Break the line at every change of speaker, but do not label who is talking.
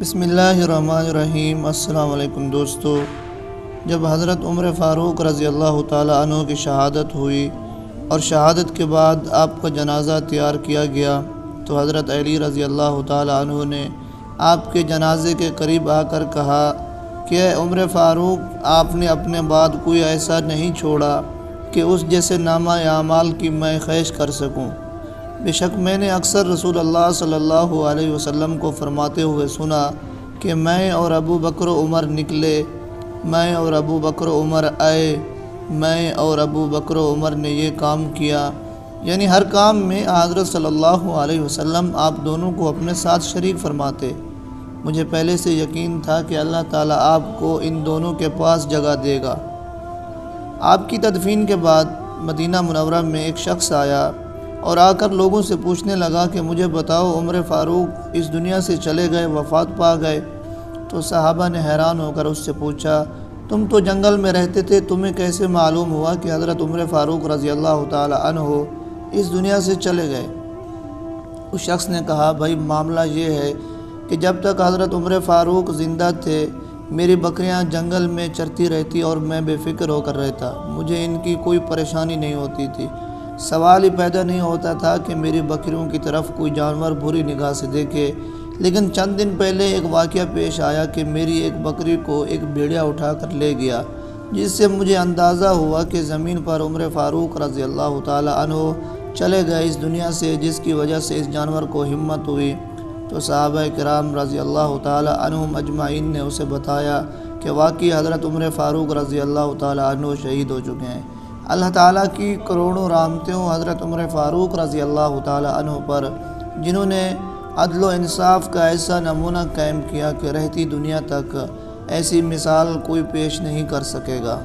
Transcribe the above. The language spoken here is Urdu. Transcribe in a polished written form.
بسم اللہ الرحمن الرحیم۔ السلام علیکم دوستو، جب حضرت عمر فاروق رضی اللہ تعالیٰ عنہ کی شہادت ہوئی اور شہادت کے بعد آپ کا جنازہ تیار کیا گیا تو حضرت علی رضی اللہ تعالیٰ عنہ نے آپ کے جنازے کے قریب آ کر کہا کہ اے عمر فاروق، آپ نے اپنے بعد کوئی ایسا نہیں چھوڑا کہ اس جیسے نامہ اعمال کی میں خواہش کر سکوں۔ بے شک میں نے اکثر رسول اللہ صلی اللہ علیہ وسلم کو فرماتے ہوئے سنا کہ میں اور ابو بکر و عمر نکلے، میں اور ابو بکر و عمر آئے، میں اور ابو بکر و عمر نے یہ کام کیا، یعنی ہر کام میں حضرت صلی اللہ علیہ وسلم آپ دونوں کو اپنے ساتھ شریک فرماتے۔ مجھے پہلے سے یقین تھا کہ اللہ تعالیٰ آپ کو ان دونوں کے پاس جگہ دے گا۔ آپ کی تدفین کے بعد مدینہ منورہ میں ایک شخص آیا اور آ کر لوگوں سے پوچھنے لگا کہ مجھے بتاؤ، عمر فاروق اس دنیا سے چلے گئے، وفات پا گئے؟ تو صحابہ نے حیران ہو کر اس سے پوچھا، تم تو جنگل میں رہتے تھے، تمہیں کیسے معلوم ہوا کہ حضرت عمر فاروق رضی اللہ تعالی عنہ اس دنیا سے چلے گئے؟ اس شخص نے کہا، بھائی معاملہ یہ ہے کہ جب تک حضرت عمر فاروق زندہ تھے میری بکریاں جنگل میں چرتی رہتی اور میں بے فکر ہو کر رہتا، مجھے ان کی کوئی پریشانی نہیں ہوتی تھی۔ سوال ہی پیدا نہیں ہوتا تھا کہ میری بکریوں کی طرف کوئی جانور بری نگاہ سے دیکھے۔ لیکن چند دن پہلے ایک واقعہ پیش آیا کہ میری ایک بکری کو ایک بھیڑیا اٹھا کر لے گیا، جس سے مجھے اندازہ ہوا کہ زمین پر عمر فاروق رضی اللہ تعالی عنہ چلے گئے اس دنیا سے، جس کی وجہ سے اس جانور کو ہمت ہوئی۔ تو صحابہ کرام رضی اللہ تعالی عنہم اجمعین نے اسے بتایا کہ واقعی حضرت عمر فاروق رضی اللہ تعالی عنہ شہید ہو چکے ہیں۔ اللہ تعالیٰ کی کروڑوں رحمتیں حضرت عمر فاروق رضی اللہ تعالی عنہ پر، جنہوں نے عدل و انصاف کا ایسا نمونہ قائم کیا کہ رہتی دنیا تک ایسی مثال کوئی پیش نہیں کر سکے گا۔